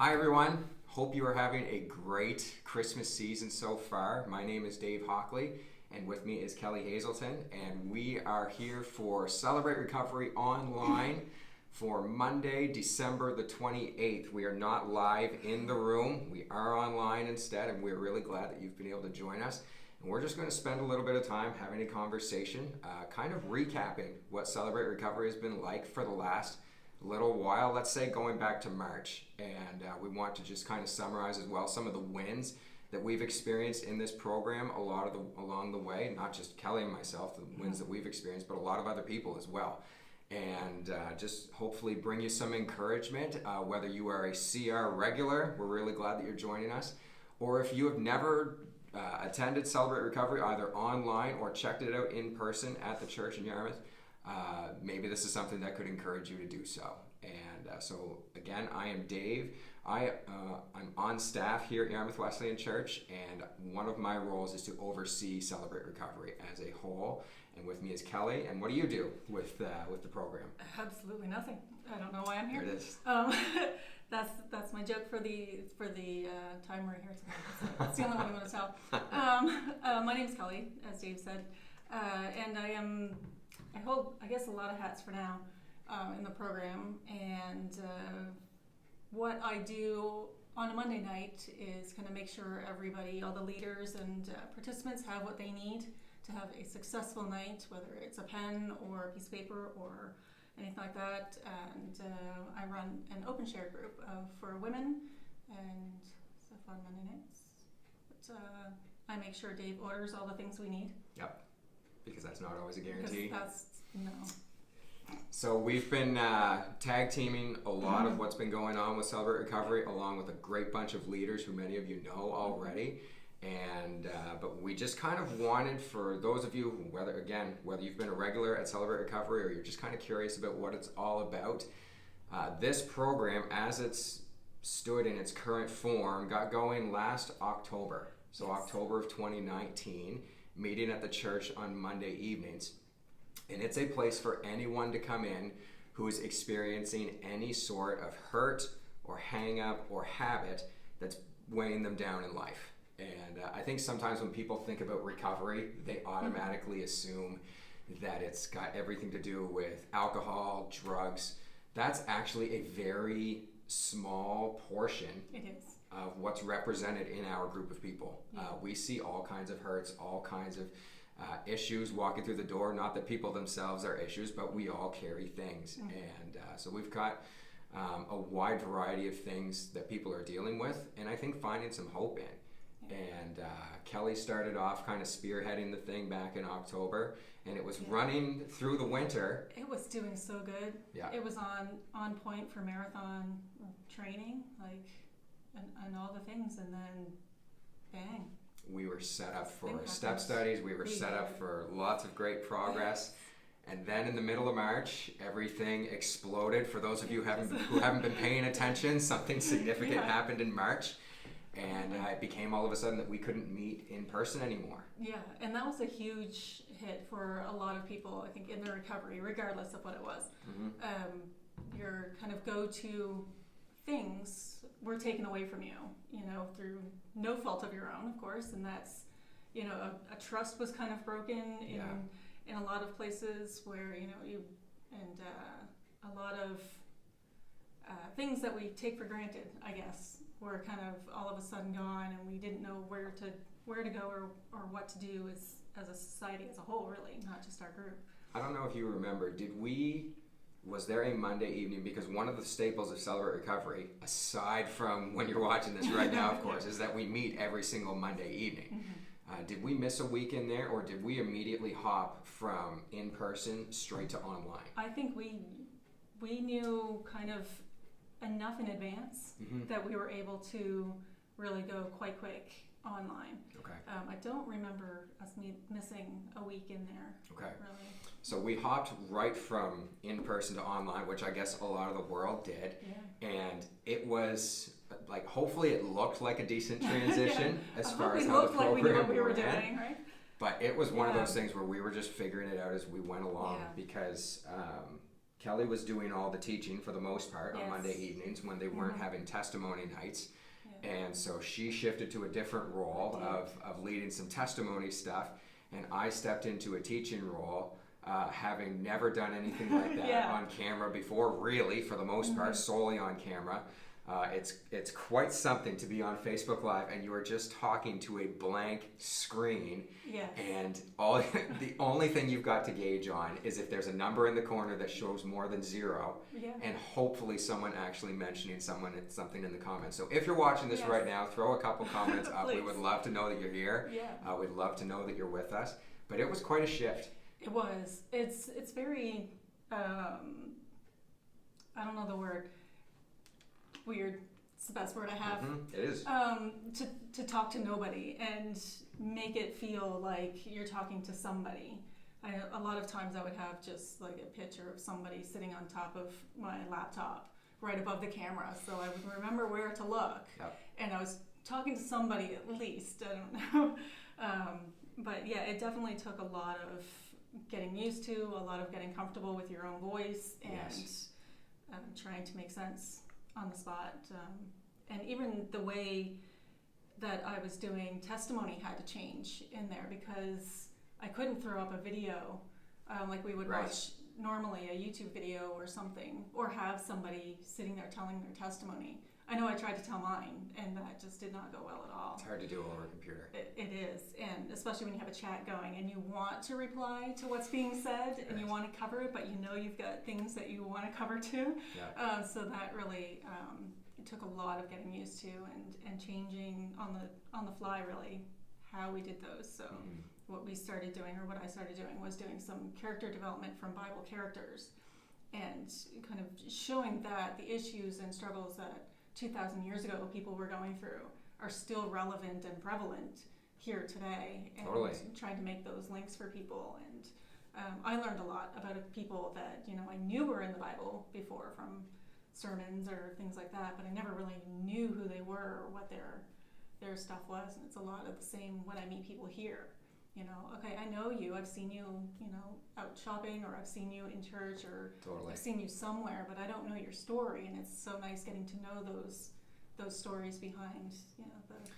Hi everyone, hope you are having a great Christmas season so far. My name is Dave Hockley and with me is Kelly Hazelton, and we are here for Celebrate Recovery Online for Monday, December the 28th. We are not live in the room, we are online instead, and we're really glad that you've been able to join us. And we're just going to spend a little bit of time having a conversation, kind of recapping what Celebrate Recovery has been like for the last little while, let's say going back to March. And we want to just kind of summarize as well some of the wins that we've experienced in this program along the way, not just Kelly and myself, the wins that we've experienced, but a lot of other people as well. And just hopefully bring you some encouragement, whether you are a CR regular, we're really glad that you're joining us, or if you have never attended Celebrate Recovery either online or checked it out in person at the church in Yarmouth, maybe this is something that could encourage you to do so. And so again, I am Dave. I'm on staff here at Yarmouth Wesleyan Church, and one of my roles is to oversee Celebrate Recovery as a whole. And with me is Kelly. And what do you do with the program? Absolutely nothing. I don't know why I'm here. Here it is. That's my joke for the time we're here today. So that's the only one I'm going to tell. My name's Kelly, as Dave said, and I hold, I guess, a lot of hats for now in the program. And what I do on a Monday night is kind of make sure everybody, all the leaders and participants, have what they need to have a successful night, whether it's a pen or a piece of paper or anything like that. And I run an open share group for women, and it's a fun Monday nights. But I make sure Dave orders all the things we need. Yep, because that's not always a guarantee. No. So we've been tag teaming a lot of what's been going on with Celebrate Recovery, along with a great bunch of leaders who many of you know already. And but we just kind of wanted, for those of you who, whether you've been a regular at Celebrate Recovery or you're just kind of curious about what it's all about, this program, as it's stood in its current form, got going last October. So yes. October of 2019, meeting at the church on Monday evenings. And it's a place for anyone to come in who is experiencing any sort of hurt or hang up or habit that's weighing them down in life. And I think sometimes when people think about recovery, they automatically assume that it's got everything to do with alcohol, drugs. That's actually a very small portion of what's represented in our group of people. Yeah. We see all kinds of hurts, all kinds of issues walking through the door. Not that people themselves are issues, but we all carry things. Mm-hmm. And so we've got a wide variety of things that people are dealing with, and I think finding some hope in. And Kelly started off kind of spearheading the thing back in October, and it was running through the winter. It was doing so good. Yeah. It was on point for marathon training, and all the things, and then bang. We were set up for step studies. We were set up for lots of great progress. And then in the middle of March, everything exploded. For those of you who haven't been paying attention, something significant happened in March. And it became all of a sudden that we couldn't meet in person anymore. Yeah, and that was a huge hit for a lot of people, I think, in their recovery, regardless of what it was. Mm-hmm. Your kind of go-to things were taken away from you, through no fault of your own, of course, and that's, a trust was kind of broken in a lot of places where, a lot of things that we take for granted, I guess, were kind of all of a sudden gone, and we didn't know where to go or what to do as a society as a whole, really, not just our group. I don't know if you remember, was there a Monday evening, because one of the staples of Celebrate Recovery, aside from when you're watching this right now, of course, is that we meet every single Monday evening. Mm-hmm. Did we miss a week in there, or did we immediately hop from in-person straight to online? I think we knew kind of enough in advance that we were able to really go quite quick online. Okay. I don't remember us missing a week in there. Okay. Really. So we hopped right from in-person to online, which I guess a lot of the world did. Yeah. And it was hopefully it looked like a decent transition as far as how the program we knew what we were doing, right? But it was one of those things where we were just figuring it out as we went along because Kelly was doing all the teaching for the most part on Yes. Monday evenings when they weren't having testimony nights. Yeah. And so she shifted to a different role of leading some testimony stuff. And I stepped into a teaching role, having never done anything like that Yeah. on camera before, really, for the most part, solely on camera. It's quite something to be on Facebook Live and you are just talking to a blank screen. Yes. And the only thing you've got to gauge on is if there's a number in the corner that shows more than 0, Yeah. and hopefully someone actually mentioning something in the comments. So if you're watching this Yes. right now, throw a couple comments up. We Please. would love to know that you're here. Yeah. We'd love to know that you're with us. But it was quite a shift. It was. It's very. I don't know the word. Weird. It's the best word I have. It is. To talk to nobody and make it feel like you're talking to somebody. A lot of times I would have just like a picture of somebody sitting on top of my laptop right above the camera, so I would remember where to look. Yep. And I was talking to somebody at least. I don't know. But yeah, it definitely took a lot of getting used to, a lot of getting comfortable with your own voice, and Yes. trying to make sense on the spot. And even the way that I was doing testimony had to change in there because I couldn't throw up a video like we would Right. watch normally, a YouTube video or something, or have somebody sitting there telling their testimony. I know I tried to tell mine, and that just did not go well at all. It's hard to do over a computer. It is, and especially when you have a chat going and you want to reply to what's being said and you want to cover it, but you know you've got things that you want to cover too. Yeah. So that really it took a lot of getting used to and changing on the fly really how we did those. So what we started doing, or what I started doing, was doing some character development from Bible characters and kind of showing that the issues and struggles that 2,000 years ago people were going through are still relevant and prevalent here today, and Totally. trying to make those links for people. And I learned a lot about people that I knew were in the Bible before from sermons or things like that, but I never really knew who they were or what their stuff was. And it's a lot of the same when I meet people here. Okay, I know you, I've seen you, out shopping, or I've seen you in church, or Totally. I've seen you somewhere, but I don't know your story. And it's so nice getting to know those stories behind,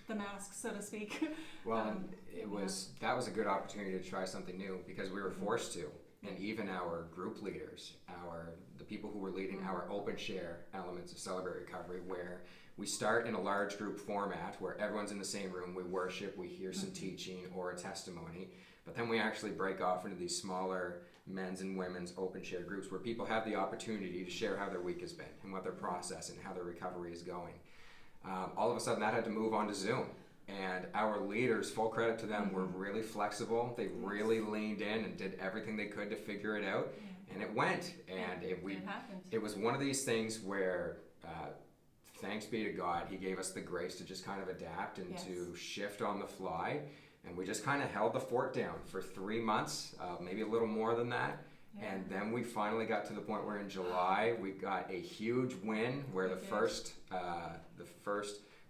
the mask, so to speak. Well, that was a good opportunity to try something new because we were forced to. And even our group leaders, the people who were leading our open share elements of Celebrate Recovery, where we start in a large group format where everyone's in the same room, we worship, we hear some teaching or a testimony, but then we actually break off into these smaller men's and women's open share groups where people have the opportunity to share how their week has been and what they're processing, how their recovery is going. All of a sudden that had to move on to Zoom. And our leaders, full credit to them, were really flexible. They really leaned in and did everything they could to figure it out. And it went. And it happened. It was one of these things where, thanks be to God, He gave us the grace to just kind of adapt and to shift on the fly. And we just kind of held the fort down for 3 months, maybe a little more than that. Yeah. And then we finally got to the point where in July we got a huge win where the first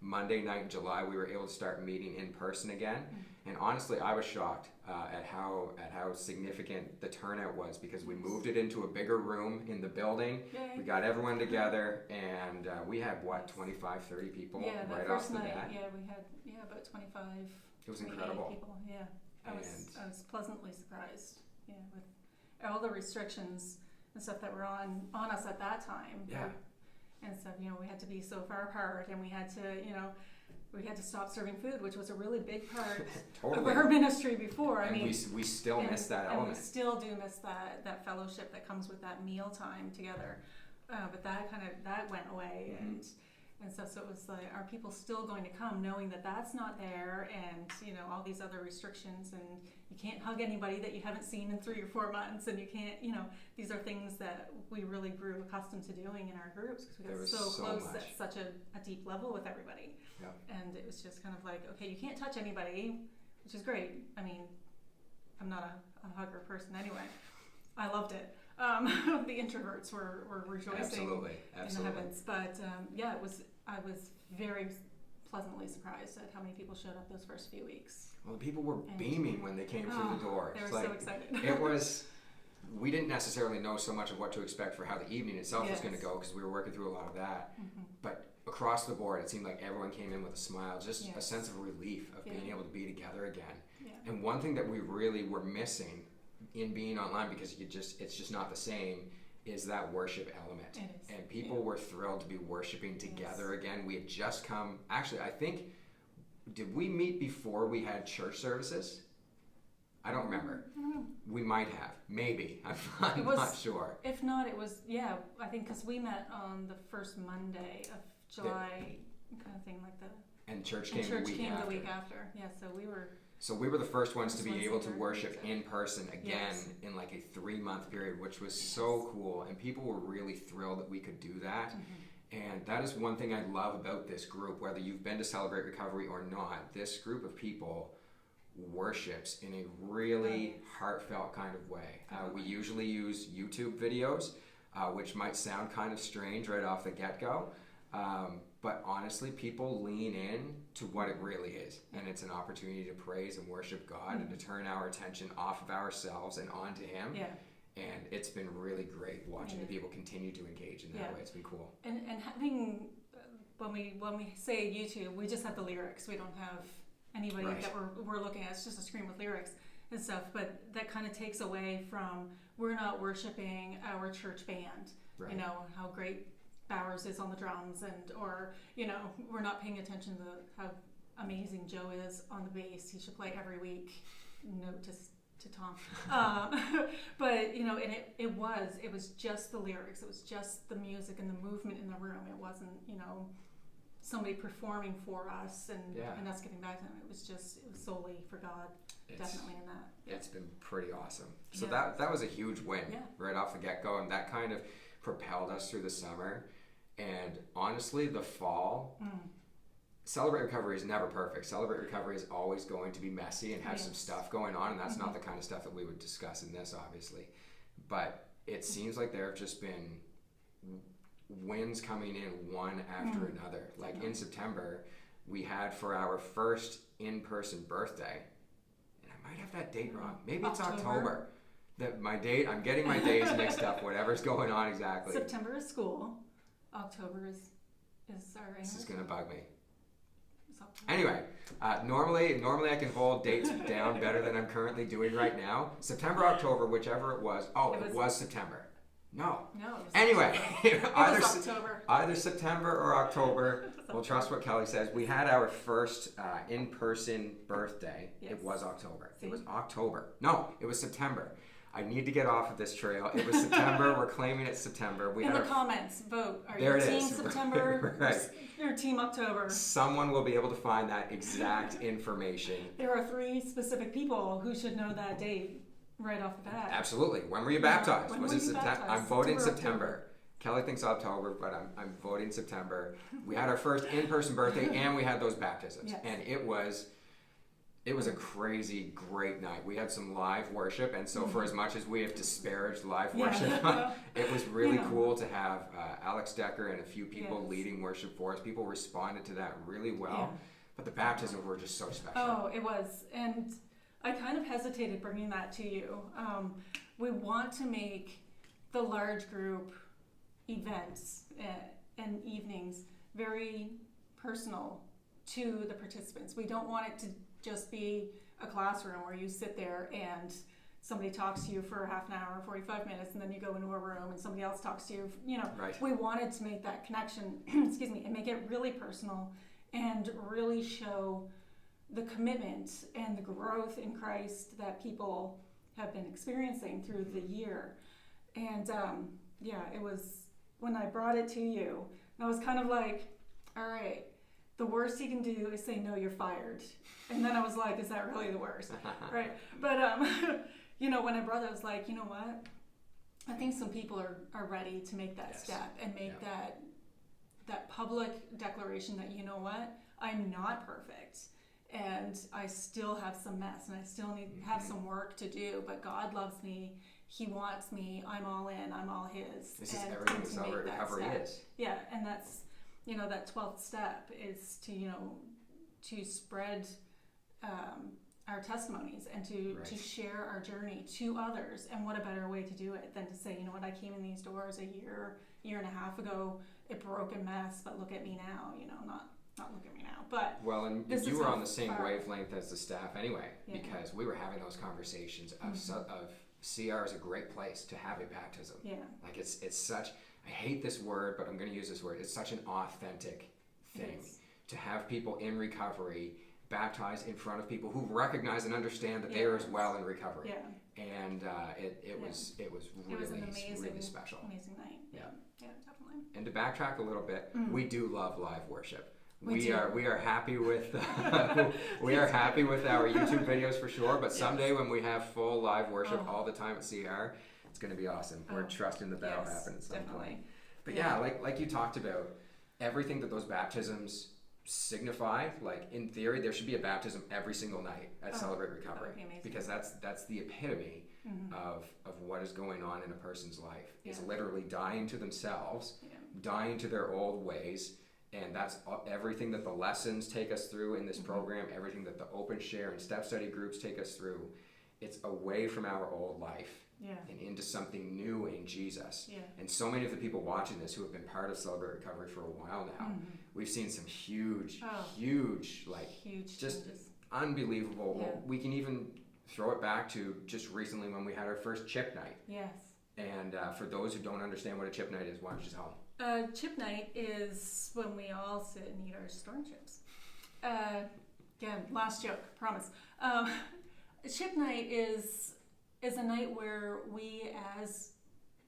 Monday night in July we were able to start meeting in person again. And honestly, I was shocked at how significant the turnout was because we moved it into a bigger room in the building. Yay. We got everyone together, and we had 25, 30 people right off the bat. Yeah, we had about 25. It was incredible. People. Yeah, I was pleasantly surprised. Yeah, with all the restrictions and stuff that were on us at that time. Yeah. And stuff, we had to be so far apart, and we had to stop serving food, which was a really big part Totally. of our ministry before. And we still miss that element. And we still do miss that fellowship that comes with that meal time together. But that went away, and stuff. So it was like, are people still going to come, knowing that that's not there, and all these other restrictions, and you can't hug anybody that you haven't seen in 3 or 4 months, and you can't, these are things that we really grew accustomed to doing in our groups because we got so close at such a deep level with everybody. Yep. And it was just kind of like, okay, you can't touch anybody, which is great. I mean, I'm not a hugger person anyway. I loved it. The introverts were rejoicing in the heavens, but I was very pleasantly surprised at how many people showed up those first few weeks. Well, the people were beaming when they came through the door. They were so excited. we didn't necessarily know so much of what to expect for how the evening itself was going to go, because we were working through a lot of that. But across the board, it seemed like everyone came in with a smile, just a sense of relief of being able to be together again. And one thing that we really were missing in being online, because it's just not the same, is that worship element. It is. And people were thrilled to be worshiping together again. We had just come, actually, I think, did we meet before we had church services? I don't remember. I don't know. We might have, maybe. I'm not sure. If not, it was, I think, because we met on the first Monday of July, kind of thing like that. And church came the week after. Yeah, so we were... So we were the first ones to be able to worship in person again in like a 3-month period, which was so cool. And people were really thrilled that we could do that. And that is one thing I love about this group, whether you've been to Celebrate Recovery or not. This group of people worships in a really heartfelt kind of way. We usually use YouTube videos, which might sound kind of strange right off the get-go. But honestly, people lean in to what it really is. And it's an opportunity to praise and worship God and to turn our attention off of ourselves and onto Him. And it's been really great watching the people continue to engage in that way. It's been cool. And having, when we say YouTube, we just have the lyrics. We don't have anybody that we're looking at. It's just a screen with lyrics and stuff. But that kind of takes away from, we're not worshiping our church band. You know, how great Bowers is on the drums, or we're not paying attention to how amazing Joe is on the bass. He should play every week. Note to Tom. But and it was just the lyrics. It was just the music and the movement in the room. It wasn't somebody performing for us and us getting back to them. It was solely for God. Definitely in that. It's been pretty awesome. So that was a huge win right off the get-go, and that kind of propelled us through the summer. And honestly, the fall, Celebrate Recovery is never perfect. Celebrate Recovery is always going to be messy and have some stuff going on, and that's not the kind of stuff that we would discuss in this, obviously. But it seems like there have just been wins coming in one after another. Like in September, we had for our first in-person birthday, and I might have that date wrong. Maybe it's October. I'm getting my days mixed up, whatever's going on exactly. September is school. October is our anniversary. This is going to bug me. Anyway, normally I can hold dates down better than I'm currently doing right now. September, October, whichever it was. Oh, it was September. No. Anyway, either September or October. We'll trust what Kelly says. We had our first in-person birthday. Yes. It was October. See? It was October. No, it was September. I need to get off of this trail. It was September. We're claiming it's September. In the comments, vote. Are you team September or team October? Someone will be able to find that exact information. There are 3 specific people who should know that date right off the bat. Absolutely. When were you baptized? Was it September? I'm voting September. Kelly thinks October, but I'm voting September. We had our first in-person birthday, and we had those baptisms. Yes. And it was a crazy, great night. We had some live worship, and so for as much as we have disparaged live worship, it was really cool to have Alex Decker and a few people leading worship for us. People responded to that really well, but the baptisms were just so special. Oh, it was, and I kind of hesitated bringing that to you. We want to make the large group events and evenings very personal to the participants. We don't want it to just be a classroom where you sit there and somebody talks to you for half an hour, 45 minutes, and then you go into a room and somebody else talks to you. We wanted to make that connection, and make it really personal and really show the commitment and the growth in Christ that people have been experiencing through the year. And it was, when I brought it to you, I was kind of like, all right, the worst he can do is say, no, you're fired. And then I was like, is that really the worst? Right. But, when I brought it, I was like, you know what? I think some people are ready to make that step and make that public declaration that, you know what? I'm not perfect. And I still have some mess, and I still have some work to do, but God loves me. He wants me. I'm all in. I'm all His. This is everything Celebrate Recovery is. Yeah, and that's, that 12th step is to spread our testimonies and to share our journey to others. And what a better way to do it than to say, you know what, I came in these doors a year and a half ago, a broken mess, but look at me now, you know, not look at me now, but well, and you were on the same wavelength as the staff anyway, because we were having those conversations of CR is a great place to have a baptism. Yeah, like it's such, I hate this word, but I'm going to use this word. It's such an authentic thing to have people in recovery baptized in front of people who recognize and understand that they are as well in recovery. Yeah. And it was really special. Amazing night. Yeah, definitely. And to backtrack a little bit, we do love live worship. We are happy with we are happy with our YouTube videos for sure. But someday when we have full live worship all the time at CR, it's going to be awesome. We're trusting that that'll happen at some point. But like you talked about, everything that those baptisms signify, like in theory, there should be a baptism every single night at Celebrate Recovery, because that's the epitome of what is going on in a person's life. Is literally dying to themselves, dying to their old ways. And that's everything that the lessons take us through in this program, everything that the open share and step study groups take us through. It's away from our old life and into something new in Jesus. Yeah. And so many of the people watching this who have been part of Celebrate Recovery for a while now, we've seen some huge, just changes. Unbelievable. Yeah. Well, we can even throw it back to just recently when we had our first chip night. Yes. And for those who don't understand what a chip night is, why don't you tell them? Chip night is when we all sit and eat our storm chips. Again, last joke, promise. Chip night is a night where we as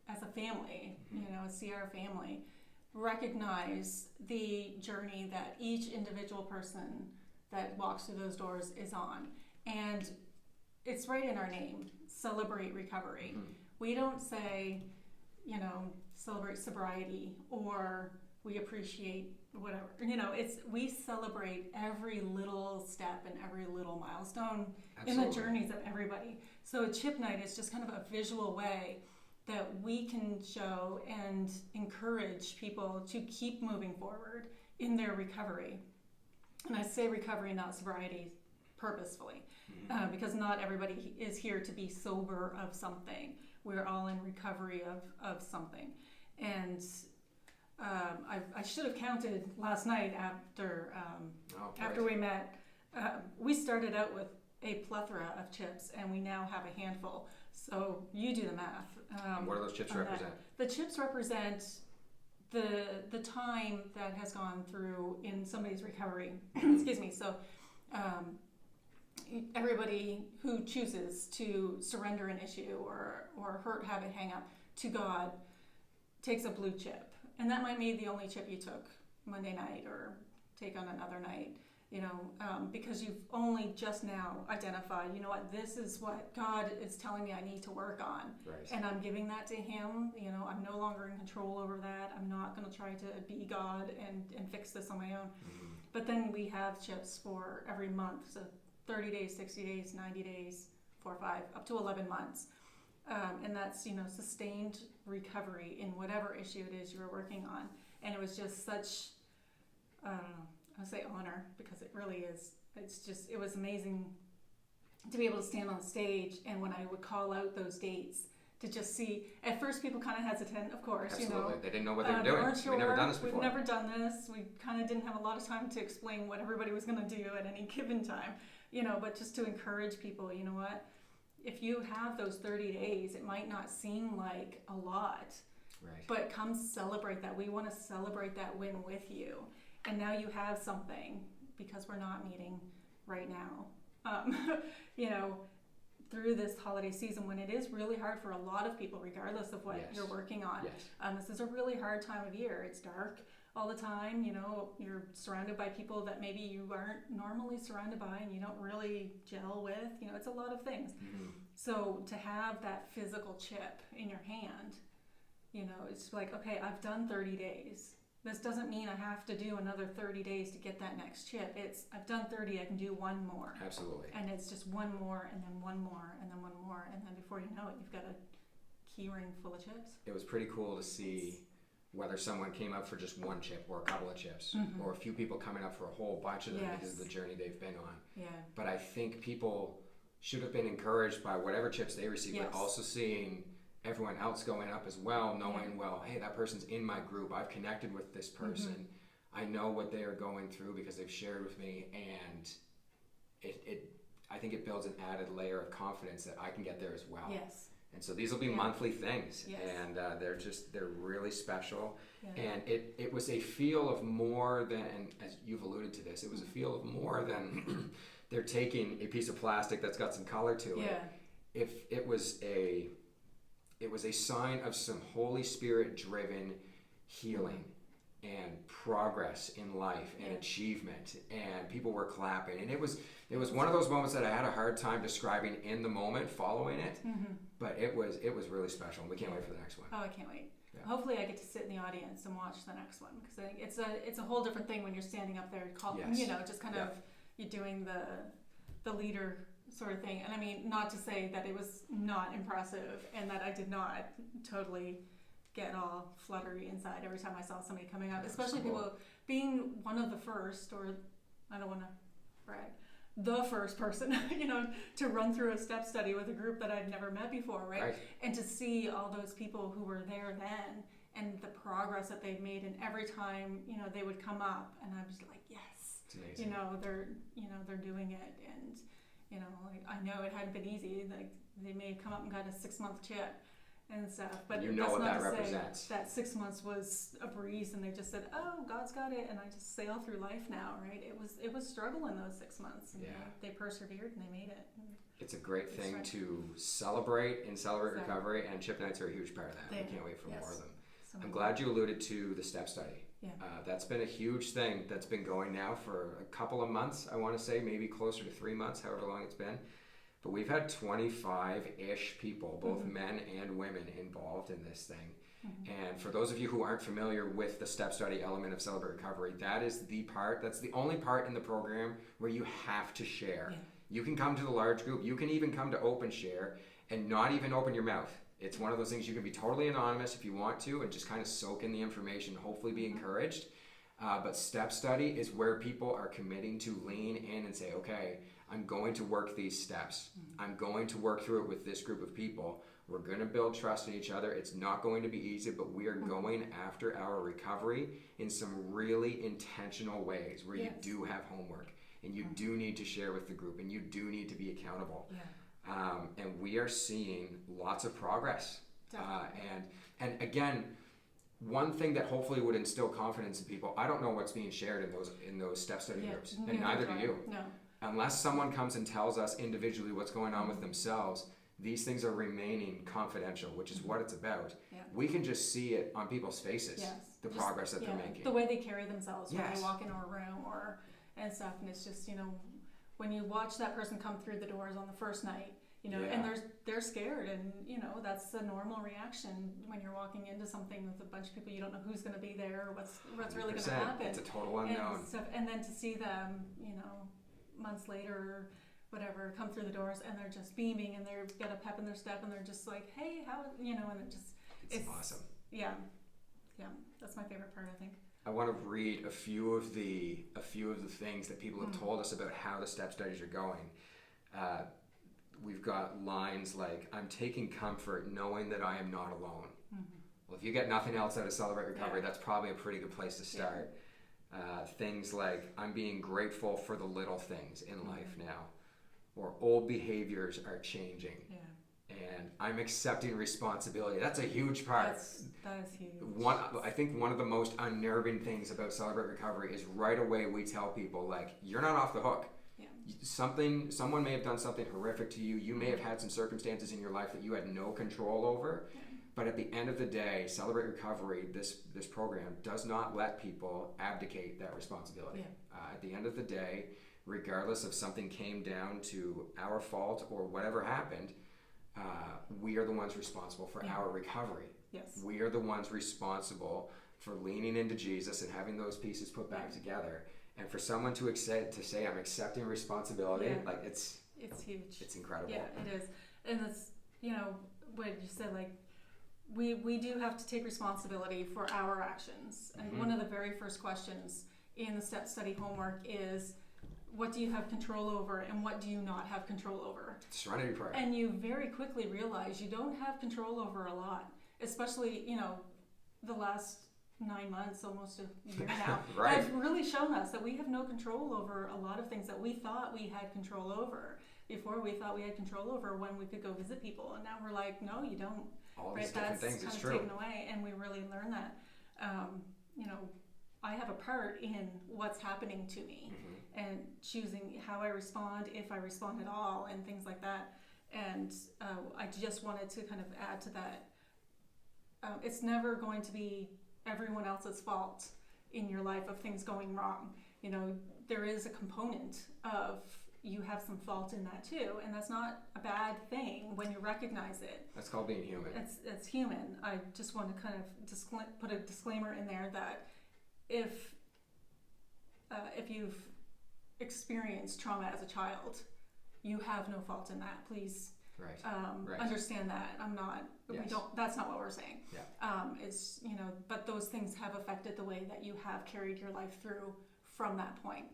a family, you know, a CR family, recognize the journey that each individual person that walks through those doors is on. And it's right in our name, Celebrate Recovery. We don't say, you know, celebrate sobriety or we appreciate whatever, you know, we celebrate every little step and every little milestone in the journeys of everybody. So a chip night is just kind of a visual way that we can show and encourage people to keep moving forward in their recovery. And I say recovery, not sobriety, purposefully, because not everybody is here to be sober of something. We're all in recovery of something. And I should have counted last night after we met. We started out with a plethora of chips, and we now have a handful. So you do the math. And what do those chips represent? The chips represent the time that has gone through in somebody's recovery. Excuse me. So everybody who chooses to surrender an issue or hurt, habit, hang up to God takes a blue chip. And that might be the only chip you took Monday night or take on another night, you know, because you've only just now identified, you know what, this is what God is telling me I need to work on. Right. And I'm giving that to Him. You know, I'm no longer in control over that. I'm not going to try to be God and fix this on my own. But then we have chips for every month. So 30 days, 60 days, 90 days, 4 or 5, up to 11 months. And that's, you know, sustained recovery in whatever issue it is you're working on. And it was just such, I'll say honor, because it really is. It was amazing to be able to stand on stage, and when I would call out those dates, to just see, at first people kind of hesitant, of course. Absolutely. You know. They didn't know what they were doing. Sure. We've never done this before. We've never done this. We kind of didn't have a lot of time to explain what everybody was going to do at any given time, you know, but just to encourage people, you know what, if you have those 30 days, it might not seem like a lot, right, but come celebrate that. We want to celebrate that win with you. And now you have something, because we're not meeting right now, you know, through this holiday season when it is really hard for a lot of people, regardless of what you're working on. Yes. This is a really hard time of year. It's dark all the time, you know, you're surrounded by people that maybe you aren't normally surrounded by and you don't really gel with, you know, it's a lot of things. So to have that physical chip in your hand, you know, it's like, okay, I've done 30 days. This doesn't mean I have to do another 30 days to get that next chip. It's, I've done 30, I can do one more. Absolutely. And it's just one more, and then one more, and then one more, and then before you know it, you've got a key ring full of chips. It was pretty cool to see whether someone came up for just one chip or a couple of chips, or a few people coming up for a whole bunch of them because of the journey they've been on. Yeah. But I think people should have been encouraged by whatever chips they received, but also seeing everyone else going up as well, knowing, well, hey, that person's in my group. I've connected with this person. I know what they are going through because they've shared with me, and I think it builds an added layer of confidence that I can get there as well. Yes. And so these will be monthly things, and they're really special. Yeah. And it was a feel of more than, and as you've alluded to this, it was a feel of more than they're taking a piece of plastic that's got some color to it. If it was a sign of some Holy Spirit driven healing and progress in life and achievement, and people were clapping, and it was one of those moments that I had a hard time describing in the moment following it, but it was really special, and we can't wait for the next one. Oh, I can't wait. Hopefully I get to sit in the audience and watch the next one, because I think it's a whole different thing when you're standing up there, just kind of you're doing the leader sort of thing. And I mean, not to say that it was not impressive and that I did not totally get all fluttery inside every time I saw somebody coming up, especially people being one of the first, or I don't want to brag, the first person, to run through a step study with a group that I'd never met before, right? And to see all those people who were there then and the progress that they've made, and every time, they would come up, and I was like, yes, it's amazing. They're doing it, and I know it hadn't been easy. Like, they may have come up and got a 6-month chip and stuff, but that's what not that to represents. say that 6 months was a breeze, and they just said, "Oh, God's got it," and I just sail through life now, right? It was struggle in those 6 months, and they persevered and they made it. It's a great thing to celebrate in Celebrate Recovery, and chip nights are a huge part of that. We can't wait for more of them. So I'm glad you alluded to the step study. That's been a huge thing that's been going now for a couple of months, I want to say, maybe closer to 3 months, however long it's been. But we've had 25-ish people, both men and women, involved in this thing. And for those of you who aren't familiar with the step study element of Celebrate Recovery, that's the only part in the program where you have to share. You can come to the large group. You can even come to open share and not even open your mouth. It's one of those things you can be totally anonymous if you want to, and just kind of soak in the information, hopefully be encouraged. But step study is where people are committing to lean in and say, okay, I'm going to work these steps. I'm going to work through it with this group of people. We're going to build trust in each other. It's not going to be easy, but we are going after our recovery in some really intentional ways where you do have homework, and you do need to share with the group, and you do need to be accountable. And we are seeing lots of progress. And again, one thing that hopefully would instill confidence in people, I don't know what's being shared in those step study groups, and neither do you. No. Unless someone comes and tells us individually what's going on with themselves, these things are remaining confidential, which is what it's about. We can just see it on people's faces, the progress that they're making. The way they carry themselves when they walk into a room and stuff. And it's just, when you watch that person come through the doors on the first night, and they're scared, and that's the normal reaction when you're walking into something with a bunch of people. You don't know who's going to be there, or what's really going to happen. It's a total unknown. And then to see them, months later or whatever, come through the doors, and they're just beaming, and they've got a pep in their step, and they're just like, hey, how, and it's awesome. That's my favorite part, I think. I want to read a few of the things that people have told us about how the step studies are going. We've got lines like, I'm taking comfort knowing that I am not alone. Well, if you get nothing else out of Celebrate Recovery, that's probably a pretty good place to start. Things like, I'm being grateful for the little things in life now, or old behaviors are changing, and I'm accepting responsibility. That's a huge part. That is huge. I think one of the most unnerving things about Celebrate Recovery is right away we tell people, like, you're not off the hook. Someone may have done something horrific to you. You may have had some circumstances in your life that you had no control over. But at the end of the day, Celebrate Recovery, this program, does not let people abdicate that responsibility. At the end of the day, regardless if something came down to our fault or whatever happened, we are the ones responsible for our recovery. We are the ones responsible for leaning into Jesus and having those pieces put back together. And for someone to say, I'm accepting responsibility, like it's huge. It's incredible. Yeah, it is. And it's, what you said, like, we do have to take responsibility for our actions. And one of the very first questions in the step study homework is, what do you have control over and what do you not have control over? Serenity prayer. And you very quickly realize you don't have control over a lot, especially, the last 9 months, almost a year now, Right. have really shown us that we have no control over a lot of things that we thought we had control over. Before, we thought we had control over when we could go visit people, and now we're like, no, you don't. All these different things, That's it's kind of true. taken away, and we really learn that. I have a part in what's happening to me, and choosing how I respond, if I respond at all, and things like that. And I just wanted to kind of add to that. It's never going to be everyone else's fault in your life of things going wrong. There is a component of you have some fault in that too, and that's not a bad thing when you recognize it. That's called being human. It's human. I just want to kind of put a disclaimer in there that if you've experienced trauma as a child, you have no fault in that. Please Right. understand that. We Yes. don't. That's not what we're saying. Yeah. But those things have affected the way that you have carried your life through from that point.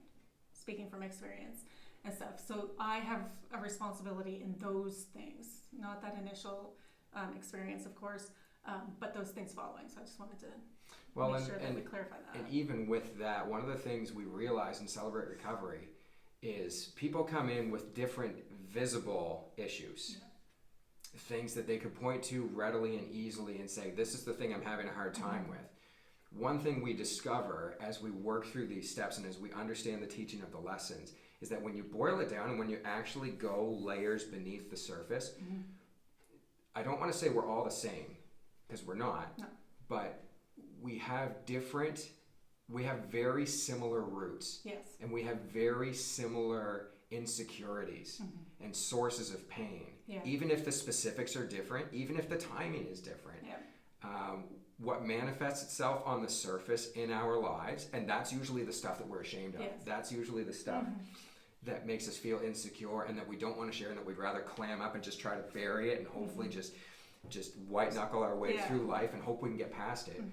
Speaking from experience and stuff. So I have a responsibility in those things, not that initial experience, of course, but those things following. So I just wanted to make sure that we clarify that. And even with that, one of the things we realize in Celebrate Recovery is people come in with different visible issues. Yeah. Things that they could point to readily and easily and say, this is the thing I'm having a hard time with. One thing we discover as we work through these steps and as we understand the teaching of the lessons is that when you boil it down and when you actually go layers beneath the surface, I don't want to say we're all the same, because we're not, but we have very similar roots. Yes. And we have very similar insecurities and sources of pain. Yeah. Even if the specifics are different, even if the timing is different. Yeah. What manifests itself on the surface in our lives, and that's usually the stuff that we're ashamed of. Yes. That's usually the stuff that makes us feel insecure and that we don't want to share and that we'd rather clam up and just try to bury it and hopefully just white knuckle our way through life and hope we can get past it.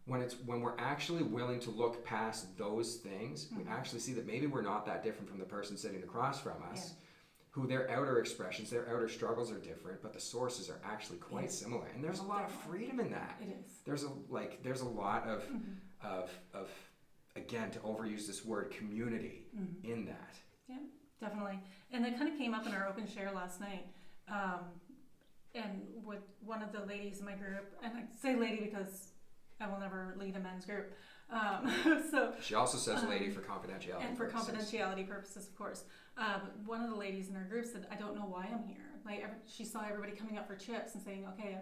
When we're actually willing to look past those things, we actually see that maybe we're not that different from the person sitting across from us, who their outer expressions, their outer struggles are different, but the sources are actually quite similar. And there's a lot of freedom in that. It is. There's a lot of again, to overuse this word, community in that. Yeah, definitely. And that kind of came up in our open share last night. And with one of the ladies in my group, and I say lady because I will never lead a men's group. So she also says lady for confidentiality and for purposes. confidentiality purposes, of course. One of the ladies in our group said, I don't know why I'm here. She saw everybody coming up for chips and saying, okay,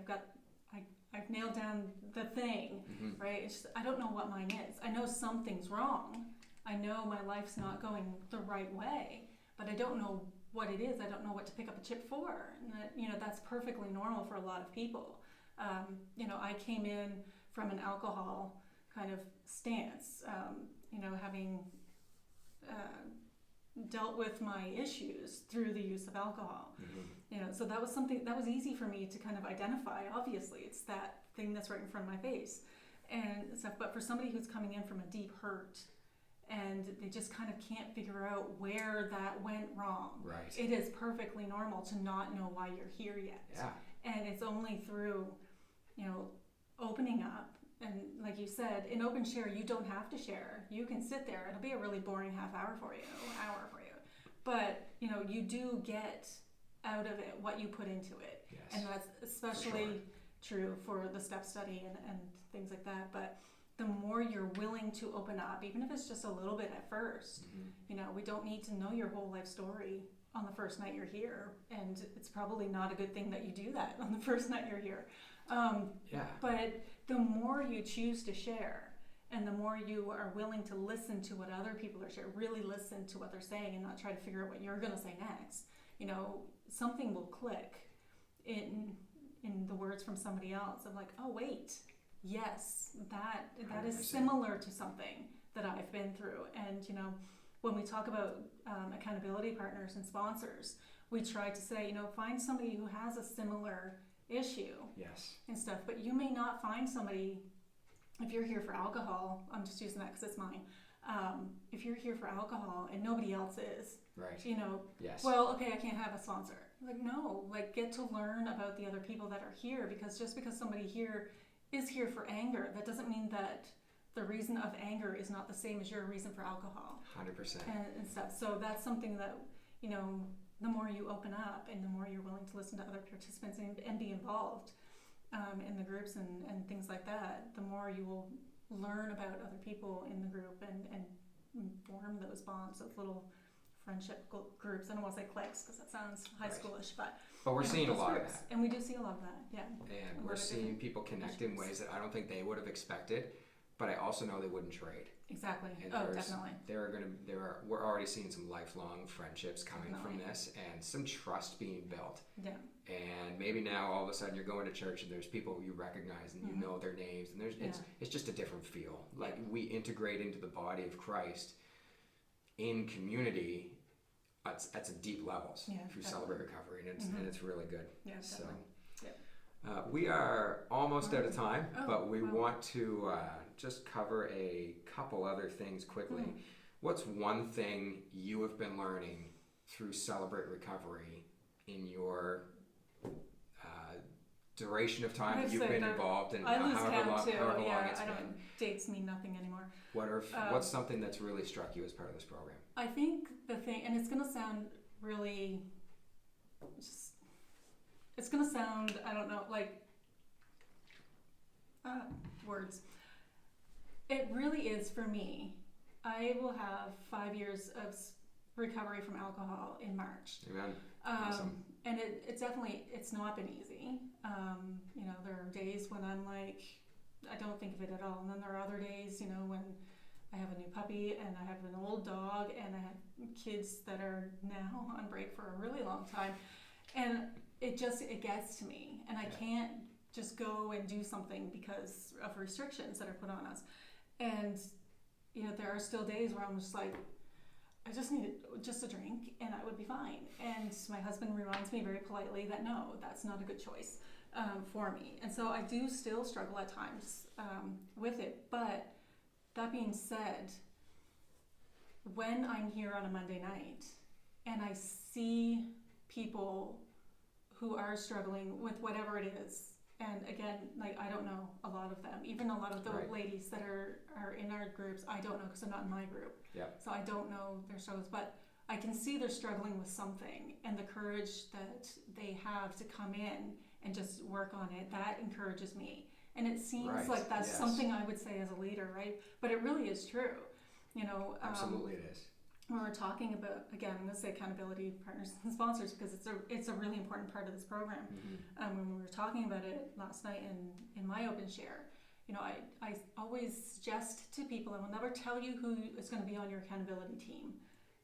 I've nailed down the thing, right? And she said, I don't know what mine is. I know something's wrong. I know my life's not going the right way, but I don't know what it is. I don't know what to pick up a chip for. And that's perfectly normal for a lot of people. I came in from an alcohol kind of stance, having dealt with my issues through the use of alcohol. So that was something that was easy for me to kind of identify. Obviously, it's that thing that's right in front of my face and stuff. But for somebody who's coming in from a deep hurt and they just kind of can't figure out where that went wrong, right? It is perfectly normal to not know why you're here yet. Yeah. And it's only through, opening up. And like you said, in open share, you don't have to share. You can sit there. It'll be a really boring hour for you. But, you do get out of it what you put into it. Yes. And that's especially true for the step study and things like that. But the more you're willing to open up, even if it's just a little bit at first, we don't need to know your whole life story on the first night you're here. And it's probably not a good thing that you do that on the first night you're here. But the more you choose to share and the more you are willing to listen to what other people are sharing, really listen to what they're saying and not try to figure out what you're going to say next, something will click in the words from somebody else of like, oh wait, yes, that is 100%. Similar to something that I've been through. And when we talk about accountability partners and sponsors, we try to say, find somebody who has a similar issue Yes. and stuff, but you may not find somebody, if you're here for alcohol, I'm just using that because it's mine, if you're here for alcohol and nobody else is, Right. you know, Yes. well, okay, I can't have a sponsor. Like, no, like, get to learn about the other people that are here, because just because somebody here is here for anger, that doesn't mean that the reason of anger is not the same as your reason for alcohol 100%. and stuff. So that's something that, you know, the more you open up and the more you're willing to listen to other participants and be involved in the groups and things like that, the more you will learn about other people in the group and form those bonds of little friendship groups. I don't want to say cliques because that sounds high schoolish, but we're seeing a lot groups. of that. And we do see a lot of that, yeah. And we're seeing people connect in ways that I don't think they would have expected, but I also know they wouldn't trade. Exactly. And Definitely. We're already seeing some lifelong friendships coming from this, and some trust being built. Yeah. And maybe now all of a sudden you're going to church and there's people you recognize and you know their names, and it's just a different feel. Like, we integrate into the body of Christ in community at some deep levels through Celebrate Recovery, and it's really good. Yeah, so definitely. we are almost out of time, but we want to just cover a couple other things quickly. What's one thing you have been learning through Celebrate Recovery in your duration of time that you've been involved, and however long it's been? Dates mean nothing anymore. What's something that's really struck you as part of this program? I think the thing, and it's going to sound really, it's going to sound, I don't know, like words. It really is for me. I will have 5 years of recovery from alcohol in March. Amen. Awesome. And it's definitely, it's not been easy. You know, there are days when I'm like, I don't think of it at all. And then there are other days, you know, when I have a new puppy and I have an old dog and I have kids that are now on break for a really long time. And it gets to me. And I can't just go and do something because of restrictions that are put on us. And, you know, there are still days where I'm just like, I just need just a drink and I would be fine. And my husband reminds me very politely that no, that's not a good choice for me. And so I do still struggle at times with it. But that being said, when I'm here on a Monday night and I see people who are struggling with whatever it is, and again, like, I don't know a lot of them, even a lot of the ladies that are in our groups, I don't know because I'm not in my group. Yeah. So I don't know their struggles, but I can see they're struggling with something, and the courage that they have to come in and just work on it, that encourages me. And it seems like that's something I would say as a leader, right? But it really is true. You know, absolutely it is. When we're talking about, again, I'm going to say accountability partners and sponsors because it's a really important part of this program. When we were talking about it last night in my open share, you know, I always suggest to people, I will never tell you who is going to be on your accountability team.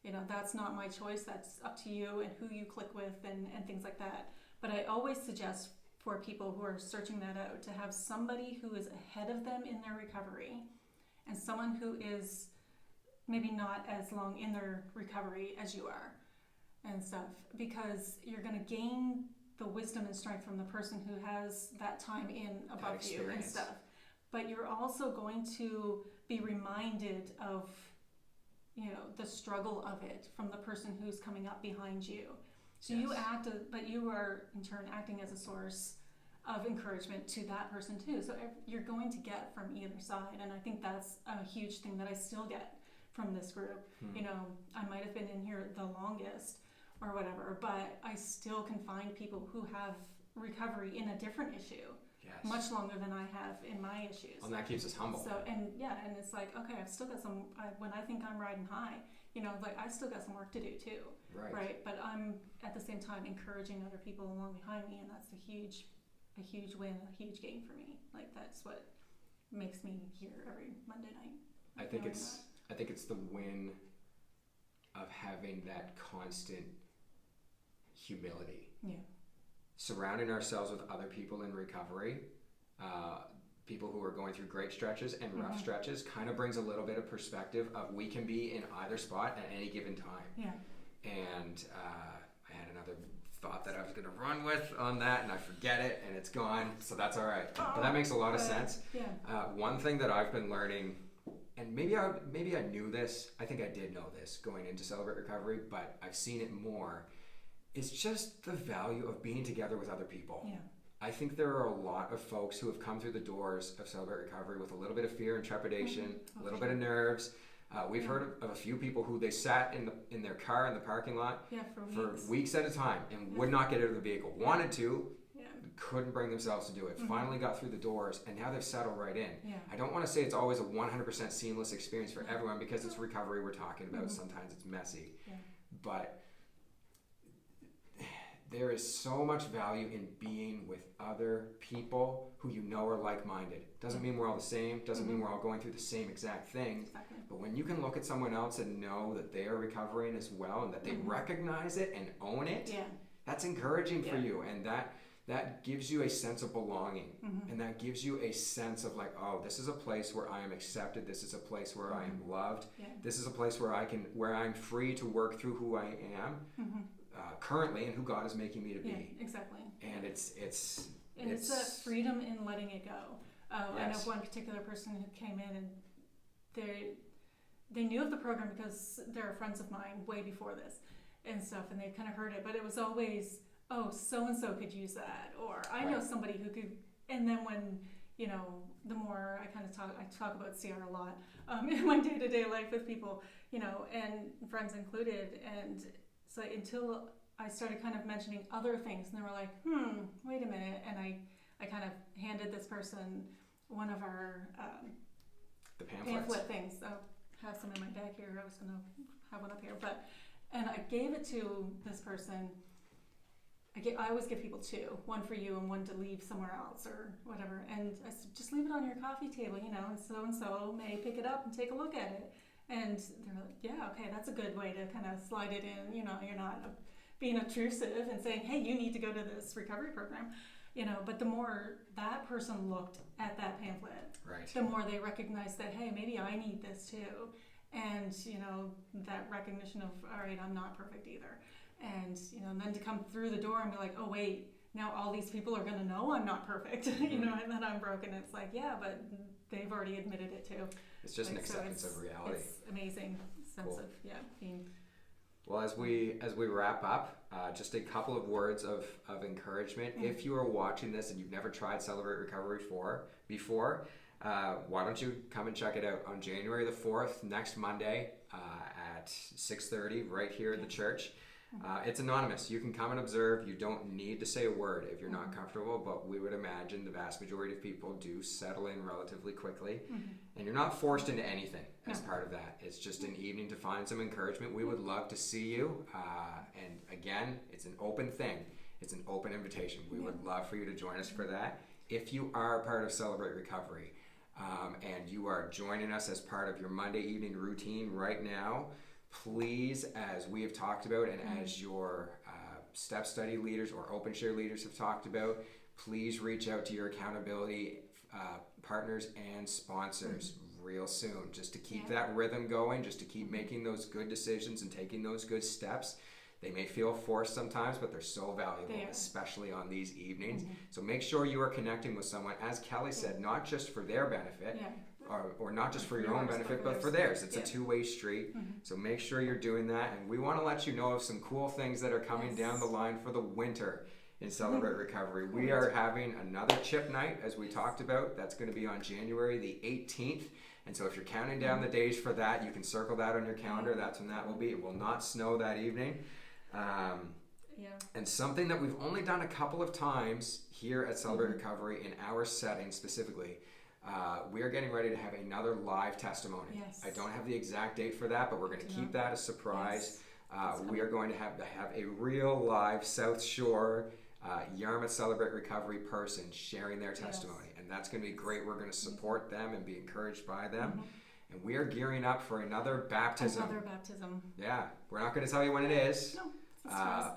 You know, that's not my choice. That's up to you and who you click with and things like that. But I always suggest for people who are searching that out to have somebody who is ahead of them in their recovery and someone who is maybe not as long in their recovery as you are and stuff, because you're going to gain the wisdom and strength from the person who has that time in above you and stuff. But you're also going to be reminded of, you know, the struggle of it from the person who's coming up behind you. So you act, but you are in turn acting as a source of encouragement to that person too. So you're going to get from either side. And I think that's a huge thing that I still get from this group. You know, I might have been in here the longest or whatever, but I still can find people who have recovery in a different issue much longer than I have in my issues. Well, and that keeps us humble. So, and it's like, okay, I've still got some, when I think I'm riding high, you know, like I still got some work to do too. Right. But I'm at the same time encouraging other people along behind me, and that's a huge win, a huge gain for me. Like, that's what makes me here every Monday night. I think it's the win of having that constant humility. Yeah. Surrounding ourselves with other people in recovery, people who are going through great stretches and rough stretches, kind of brings a little bit of perspective of we can be in either spot at any given time. Yeah. And I had another thought that I was going to run with on that, and I forget it, and it's gone, so that's all right. But that makes a lot of sense. One thing that I've been learning, and maybe I knew this, I think I did know this going into Celebrate Recovery, but I've seen it more, is just the value of being together with other people. Yeah. I think there are a lot of folks who have come through the doors of Celebrate Recovery with a little bit of fear and trepidation, a little bit of nerves. We've heard of a few people who they sat in their car in the parking lot for weeks at a time and would not get out of the vehicle. Wanted to, couldn't bring themselves to do it. Finally got through the doors, and now they've settled right in. I don't want to say it's always a 100% seamless experience for everyone, because it's recovery we're talking about. Sometimes it's messy. But there is so much value in being with other people who you know are like-minded. Doesn't mean we're all the same. Doesn't mean we're all going through the same exact things. Exactly. But when you can look at someone else and know that they are recovering as well, and that they recognize it and own it, that's encouraging for you. And that gives you a sense of belonging. And that gives you a sense of like, oh, this is a place where I am accepted. This is a place where I am loved. This is a place where I'm free to work through who I am. Currently, and who God is making me to be. Yeah, exactly. And it's that freedom in letting it go. I know one particular person who came in, and they knew of the program because they're friends of mine way before this and stuff, and they kind of heard it, but it was always, oh, so and so could use that, or I know somebody who could. And then when the more I talk about CR a lot in my day-to-day life with people, and friends included, and so until I started kind of mentioning other things, and they were like, wait a minute, and I kind of handed this person one of our the pamphlet things. I'll have some in my bag here. I was going to have one up here, and I gave it to this person. I always give people two, one for you and one to leave somewhere else or whatever, and I said, just leave it on your coffee table, and so may pick it up and take a look at it. And they're like, yeah, okay, that's a good way to kind of slide it in. You're not being intrusive and saying, hey, you need to go to this recovery program. But the more that person looked at that pamphlet, the more they recognized that, hey, maybe I need this too. And, that recognition of, all right, I'm not perfect either. And, and then to come through the door and be like, oh, wait, now all these people are going to know I'm not perfect, and that I'm broken. It's like, yeah, but they've already admitted it too. It's just an acceptance of reality. It's amazing sense of being. Well, as we wrap up, just a couple of words of encouragement. If you are watching this and you've never tried Celebrate Recovery before, why don't you come and check it out on January the 4th, next Monday at 6:30 right here at the church. It's anonymous. You can come and observe. You don't need to say a word if you're not comfortable, but we would imagine the vast majority of people do settle in relatively quickly. And you're not forced into anything as part of that. It's just an evening to find some encouragement. We would love to see you. And again, it's an open thing. It's an open invitation. We would love for you to join us for that. If you are part of Celebrate Recovery and you are joining us as part of your Monday evening routine right now, please, as we have talked about and as your step study leaders or open share leaders have talked about, please reach out to your accountability partners and sponsors real soon, just to keep that rhythm going, just to keep making those good decisions and taking those good steps. They may feel forced sometimes, but they're so valuable, especially on these evenings. So make sure you are connecting with someone, as Kelly said, not just for their benefit, or not just for your own benefit, but for theirs. It's a two-way street. So make sure you're doing that. And we want to let you know of some cool things that are coming down the line for the winter in Celebrate Recovery. We are having another chip night, as we talked about. That's going to be on January the 18th. And so if you're counting down the days for that, you can circle that on your calendar. That's when that will be. It will not snow that evening. And something that we've only done a couple of times here at Celebrate Recovery in our setting specifically, we are getting ready to have another live testimony. I don't have the exact date for that, but we're going to keep that a surprise. We are going to have a real live South Shore Yarmouth Celebrate Recovery person sharing their testimony. And that's going to be great. We're going to support them and be encouraged by them. And we are gearing up for another baptism. Yeah. We're not going to tell you when it is. No.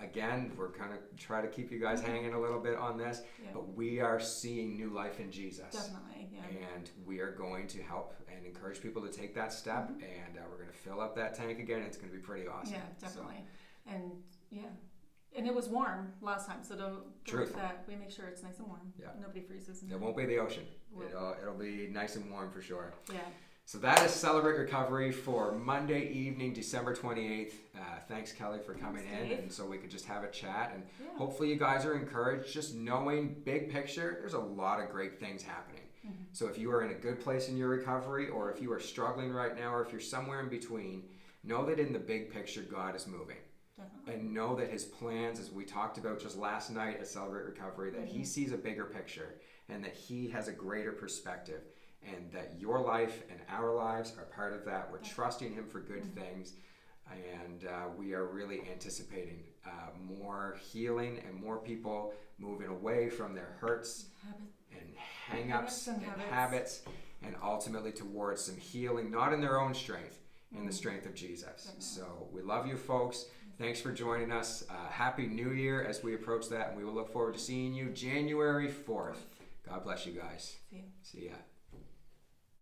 Again, we're going to try to keep you guys hanging a little bit on this, but we are seeing new life in Jesus. Definitely, And we are going to help and encourage people to take that step, and we're going to fill up that tank again. It's going to be pretty awesome. Yeah, definitely. So. And And it was warm last time, so don't Truth. forget that. We make sure it's nice and warm. Yeah. Nobody freezes. It won't be the ocean. Well. It'll be nice and warm for sure. Yeah. So that is Celebrate Recovery for Monday evening, December 28th. Thanks, Kelly, for coming in, and so we could just have a chat. And hopefully you guys are encouraged, just knowing big picture, there's a lot of great things happening. Mm-hmm. So if you are in a good place in your recovery, or if you are struggling right now, or if you're somewhere in between, know that in the big picture, God is moving. Definitely. And know that his plans, as we talked about just last night at Celebrate Recovery, that he sees a bigger picture and that he has a greater perspective, and that your life and our lives are part of that. We're trusting him for good things, and we are really anticipating more healing and more people moving away from their hurts and hang-ups and habits, and ultimately towards some healing, not in their own strength, in the strength of Jesus. So we love you folks. Thanks for joining us. Happy New Year as we approach that, and we will look forward to seeing you January 4th. God bless you guys. See you. See ya.